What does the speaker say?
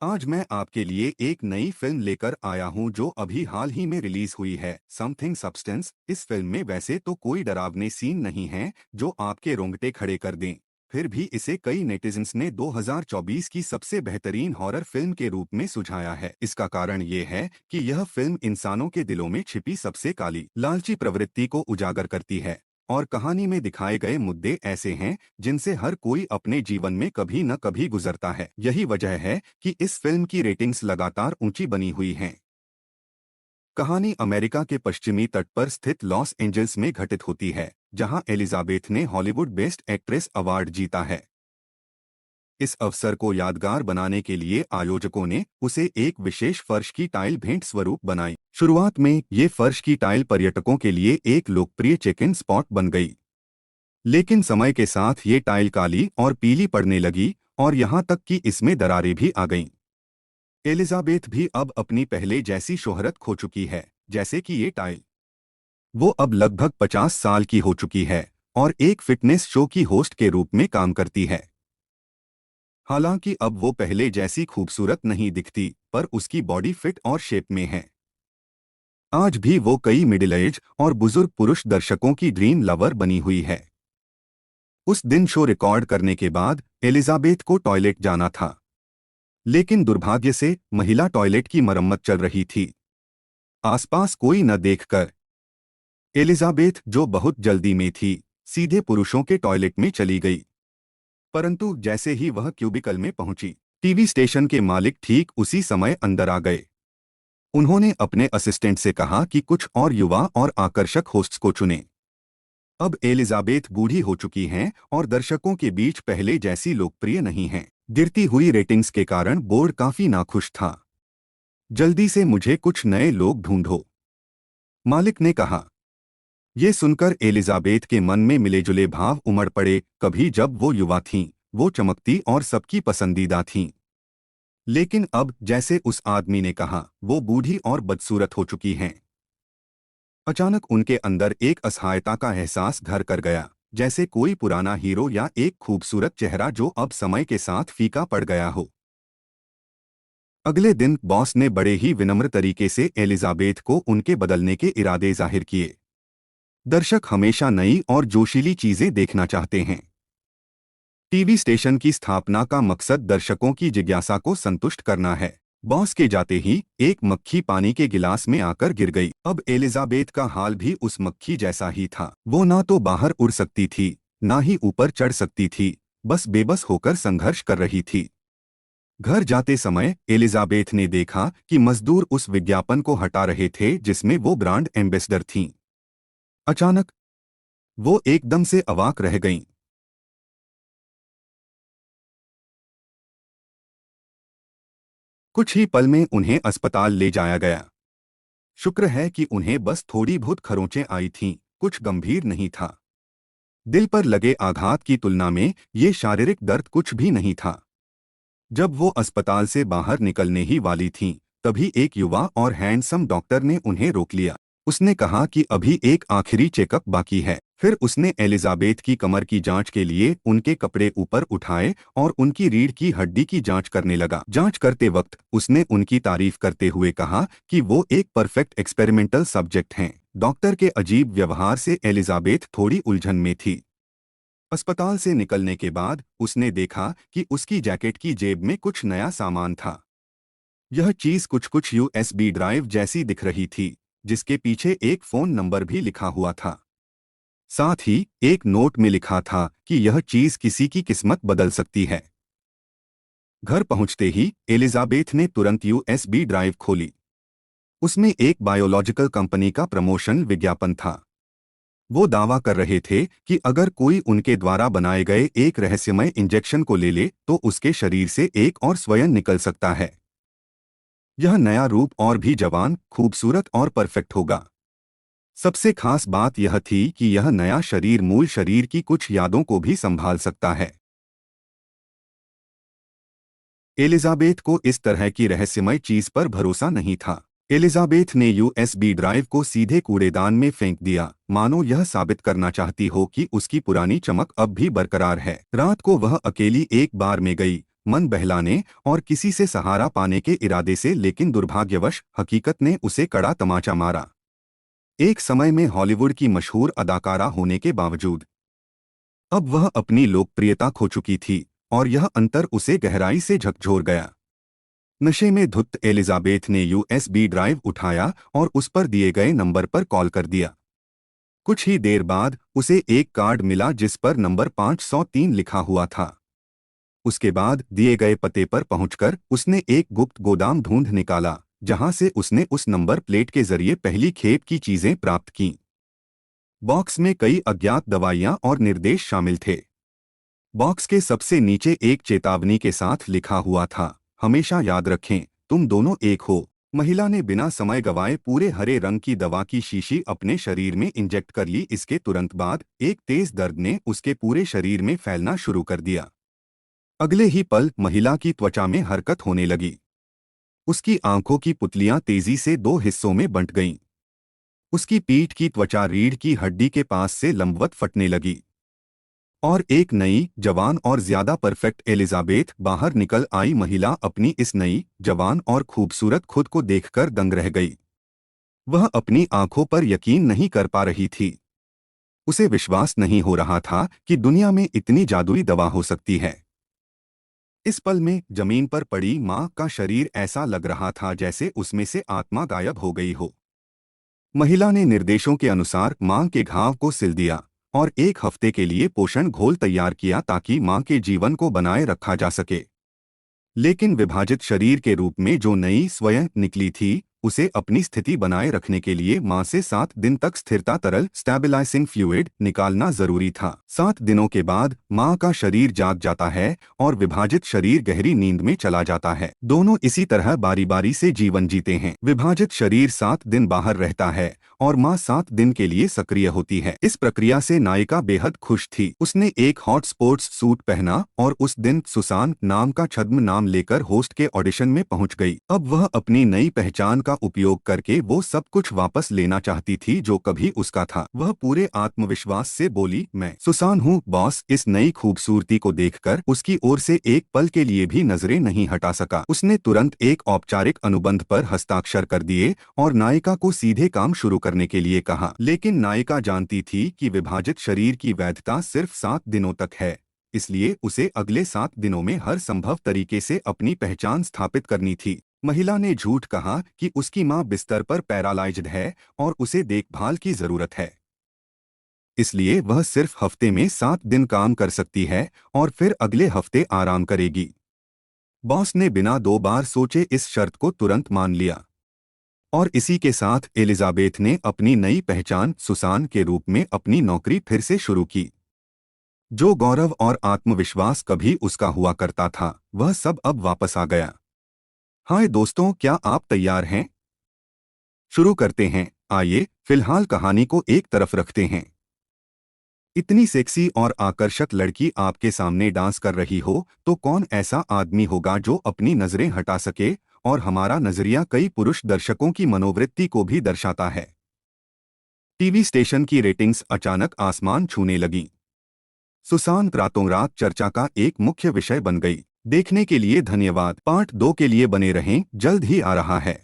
आज मैं आपके लिए एक नई फिल्म लेकर आया हूं जो अभी हाल ही में रिलीज हुई है, समथिंग सब्सटेंस। इस फिल्म में वैसे तो कोई डरावने सीन नहीं हैं जो आपके रोंगटे खड़े कर दें। फिर भी इसे कई नेटिजन्स ने 2024 की सबसे बेहतरीन हॉरर फिल्म के रूप में सुझाया है। इसका कारण ये है कि यह फिल्म इंसानों के दिलों में छिपी सबसे काली लालची प्रवृत्ति को उजागर करती है। और कहानी में दिखाए गए मुद्दे ऐसे हैं जिनसे हर कोई अपने जीवन में कभी न कभी गुजरता है। यही वजह है कि इस फिल्म की रेटिंग्स लगातार ऊंची बनी हुई हैं। कहानी अमेरिका के पश्चिमी तट पर स्थित लॉस एंजल्स में घटित होती है, जहां एलिजाबेथ ने हॉलीवुड बेस्ट एक्ट्रेस अवार्ड जीता है। इस अवसर को यादगार बनाने के लिए आयोजकों ने उसे एक विशेष फर्श की टाइल भेंट स्वरूप बनाई। शुरुआत में ये फर्श की टाइल पर्यटकों के लिए एक लोकप्रिय चेक इन स्पॉट बन गई, लेकिन समय के साथ ये टाइल काली और पीली पड़ने लगी और यहाँ तक कि इसमें दरारें भी आ गईं। एलिजाबेथ भी अब अपनी पहले जैसी शोहरत खो चुकी है जैसे कि ये टाइल। वो अब लगभग 50 साल की हो चुकी है और एक फिटनेस शो की होस्ट के रूप में काम करती है। हालांकि अब वो पहले जैसी खूबसूरत नहीं दिखती, पर उसकी बॉडी फिट और शेप में है। आज भी वो कई मिडिल एज और बुजुर्ग पुरुष दर्शकों की ड्रीम लवर बनी हुई है। उस दिन शो रिकॉर्ड करने के बाद एलिजाबेथ को टॉयलेट जाना था, लेकिन दुर्भाग्य से महिला टॉयलेट की मरम्मत चल रही थी। आसपास कोई न देखकर एलिजाबेथ, जो बहुत जल्दी में थी, सीधे पुरुषों के टॉयलेट में चली गई। परंतु जैसे ही वह क्यूबिकल में पहुंची, टीवी स्टेशन के मालिक ठीक उसी समय अंदर आ गए। उन्होंने अपने असिस्टेंट से कहा कि कुछ और युवा और आकर्षक होस्ट्स को चुनें। अब एलिजाबेथ बूढ़ी हो चुकी हैं और दर्शकों के बीच पहले जैसी लोकप्रिय नहीं हैं। गिरती हुई रेटिंग्स के कारण बोर्ड काफी नाखुश था। जल्दी से मुझे कुछ नए लोग ढूंढो, मालिक ने कहा। ये सुनकर एलिजाबेथ के मन में मिलेजुले भाव उमड़ पड़े। कभी जब वो युवा थीं, वो चमकती और सबकी पसंदीदा थीं। लेकिन अब, जैसे उस आदमी ने कहा, वो बूढ़ी और बदसूरत हो चुकी हैं। अचानक उनके अंदर एक असहायता का एहसास घर कर गया, जैसे कोई पुराना हीरो या एक खूबसूरत चेहरा जो अब समय के साथ फीका पड़ गया हो। अगले दिन बॉस ने बड़े ही विनम्र तरीके से एलिजाबेथ को उनके बदलने के इरादे जाहिर किए। दर्शक हमेशा नई और जोशीली चीजें देखना चाहते हैं। टीवी स्टेशन की स्थापना का मकसद दर्शकों की जिज्ञासा को संतुष्ट करना है। बॉस के जाते ही एक मक्खी पानी के गिलास में आकर गिर गई। अब एलिजाबेथ का हाल भी उस मक्खी जैसा ही था। वो ना तो बाहर उड़ सकती थी, ना ही ऊपर चढ़ सकती थी, बस बेबस होकर संघर्ष कर रही थी। घर जाते समय एलिजाबेथ ने देखा कि मजदूर उस विज्ञापन को हटा रहे थे जिसमें वो ब्रांड एम्बेसडर थीं। अचानक वो एकदम से अवाक रह गईं। कुछ ही पल में उन्हें अस्पताल ले जाया गया। शुक्र है कि उन्हें बस थोड़ी बहुत खरोंचें आई थीं, कुछ गंभीर नहीं था। दिल पर लगे आघात की तुलना में ये शारीरिक दर्द कुछ भी नहीं था। जब वो अस्पताल से बाहर निकलने ही वाली थीं, तभी एक युवा और हैंडसम डॉक्टर ने उन्हें रोक लिया। उसने कहा कि अभी एक आखिरी चेकअप बाकी है। फिर उसने एलिजाबेथ की कमर की जांच के लिए उनके कपड़े ऊपर उठाए और उनकी रीढ़ की हड्डी की जांच करने लगा। जांच करते वक्त उसने उनकी तारीफ करते हुए कहा कि वो एक परफेक्ट एक्सपेरिमेंटल सब्जेक्ट हैं। डॉक्टर के अजीब व्यवहार से एलिजाबेथ थोड़ी उलझन में थी। अस्पताल से निकलने के बाद उसने देखा कि उसकी जैकेट की जेब में कुछ नया सामान था। यह चीज कुछ कुछ यूएसबी ड्राइव जैसी दिख रही थी, जिसके पीछे एक फोन नंबर भी लिखा हुआ था। साथ ही एक नोट में लिखा था कि यह चीज किसी की किस्मत बदल सकती है। घर पहुंचते ही एलिजाबेथ ने तुरंत यूएसबी ड्राइव खोली। उसमें एक बायोलॉजिकल कंपनी का प्रमोशन विज्ञापन था। वो दावा कर रहे थे कि अगर कोई उनके द्वारा बनाए गए एक रहस्यमय इंजेक्शन को ले ले तो उसके शरीर से एक और स्वयं निकल सकता है। यह नया रूप और भी जवान, खूबसूरत और परफेक्ट होगा। सबसे खास बात यह थी कि यह नया शरीर मूल शरीर की कुछ यादों को भी संभाल सकता है। एलिजाबेथ को इस तरह की रहस्यमय चीज पर भरोसा नहीं था। एलिजाबेथ ने यूएसबी ड्राइव को सीधे कूड़ेदान में फेंक दिया, मानो यह साबित करना चाहती हो कि उसकी पुरानी चमक अब भी बरकरार है। रात को वह अकेली एक बार में गई मन बहलाने और किसी से सहारा पाने के इरादे से, लेकिन दुर्भाग्यवश हकीकत ने उसे कड़ा तमाचा मारा। एक समय में हॉलीवुड की मशहूर अदाकारा होने के बावजूद अब वह अपनी लोकप्रियता खो चुकी थी और यह अंतर उसे गहराई से झकझोर गया। नशे में धुत एलिजाबेथ ने यूएसबी ड्राइव उठाया और उस पर दिए गए नंबर पर कॉल कर दिया। कुछ ही देर बाद उसे एक कार्ड मिला जिस पर नंबर 503 लिखा हुआ था। उसके बाद दिए गए पते पर पहुंचकर उसने एक गुप्त गोदाम ढूंढ निकाला जहां से उसने उस नंबर प्लेट के जरिए पहली खेप की चीजें प्राप्त कीं। बॉक्स में कई अज्ञात दवाइयां और निर्देश शामिल थे। बॉक्स के सबसे नीचे एक चेतावनी के साथ लिखा हुआ था, हमेशा याद रखें, तुम दोनों एक हो। महिला ने बिना समय गवाए पूरे हरे रंग की दवा की शीशी अपने शरीर में इंजेक्ट कर ली। इसके तुरंत बाद एक तेज दर्द ने उसके पूरे शरीर में फैलना शुरू कर दिया। अगले ही पल महिला की त्वचा में हरकत होने लगी। उसकी आंखों की पुतलियां तेजी से दो हिस्सों में बंट गईं। उसकी पीठ की त्वचा रीढ़ की हड्डी के पास से लंबवत फटने लगी और एक नई, जवान और ज्यादा परफेक्ट एलिजाबेथ बाहर निकल आई। महिला अपनी इस नई, जवान और खूबसूरत खुद को देखकर दंग रह गई। वह अपनी आंखों पर यकीन नहीं कर पा रही थी। उसे विश्वास नहीं हो रहा था कि दुनिया में इतनी जादुई दवा हो सकती है। इस पल में जमीन पर पड़ी मां का शरीर ऐसा लग रहा था जैसे उसमें से आत्मा गायब हो गई हो। महिला ने निर्देशों के अनुसार मां के घाव को सिल दिया और एक हफ्ते के लिए पोषण घोल तैयार किया ताकि मां के जीवन को बनाए रखा जा सके। लेकिन विभाजित शरीर के रूप में जो नई स्वयं निकली थी, उसे अपनी स्थिति बनाए रखने के लिए मां से 7 दिन तक स्थिरता तरल स्टेबलाइजिंग फ्लूइड निकालना जरूरी था। 7 दिनों के बाद मां का शरीर जाग जाता है और विभाजित शरीर गहरी नींद में चला जाता है। दोनों इसी तरह बारी बारी से जीवन जीते हैं। विभाजित शरीर 7 दिन बाहर रहता है और मां 7 दिन के लिए सक्रिय होती है। इस प्रक्रिया से नायिका बेहद खुश थी। उसने एक हॉट स्पोर्ट्स सूट पहना और उस दिन सुसान नाम का छद्म नाम लेकर होस्ट के ऑडिशन में पहुंच गई। अब वह अपनी नई पहचान का उपयोग करके वो सब कुछ वापस लेना चाहती थी जो कभी उसका था। वह पूरे आत्मविश्वास से बोली, मैं सुसान हूँ बॉस। इस नई खूबसूरती को देखकर उसकी ओर से एक पल के लिए भी नजरें नहीं हटा सका। उसने तुरंत एक औपचारिक अनुबंध पर हस्ताक्षर कर दिए और नायिका को सीधे काम शुरू करने के लिए कहा। लेकिन नायिका जानती थी कि विभाजित शरीर की वैधता सिर्फ 7 दिनों तक है, इसलिए उसे अगले 7 दिनों में हर संभव तरीके से अपनी पहचान स्थापित करनी थी। महिला ने झूठ कहा कि उसकी मां बिस्तर पर पैरालाइज्ड है और उसे देखभाल की जरूरत है, इसलिए वह सिर्फ हफ्ते में 7 दिन काम कर सकती है और फिर अगले हफ्ते आराम करेगी। बॉस ने बिना 2 बार सोचे इस शर्त को तुरंत मान लिया और इसी के साथ एलिजाबेथ ने अपनी नई पहचान सुसान के रूप में अपनी नौकरी फिर से शुरू की। जो गौरव और आत्मविश्वास कभी उसका हुआ करता था, वह सब अब वापस आ गया। हाय दोस्तों, क्या आप तैयार हैं? शुरू करते हैं। आइए फिलहाल कहानी को एक तरफ रखते हैं। इतनी सेक्सी और आकर्षक लड़की आपके सामने डांस कर रही हो तो कौन ऐसा आदमी होगा जो अपनी नजरें हटा सके? और हमारा नजरिया कई पुरुष दर्शकों की मनोवृत्ति को भी दर्शाता है। टीवी स्टेशन की रेटिंग्स अचानक आसमान छूने लगीं। सुसान रातों रात चर्चा का एक मुख्य विषय बन गई। देखने के लिए धन्यवाद। पार्ट 2 के लिए बने रहें, जल्द ही आ रहा है।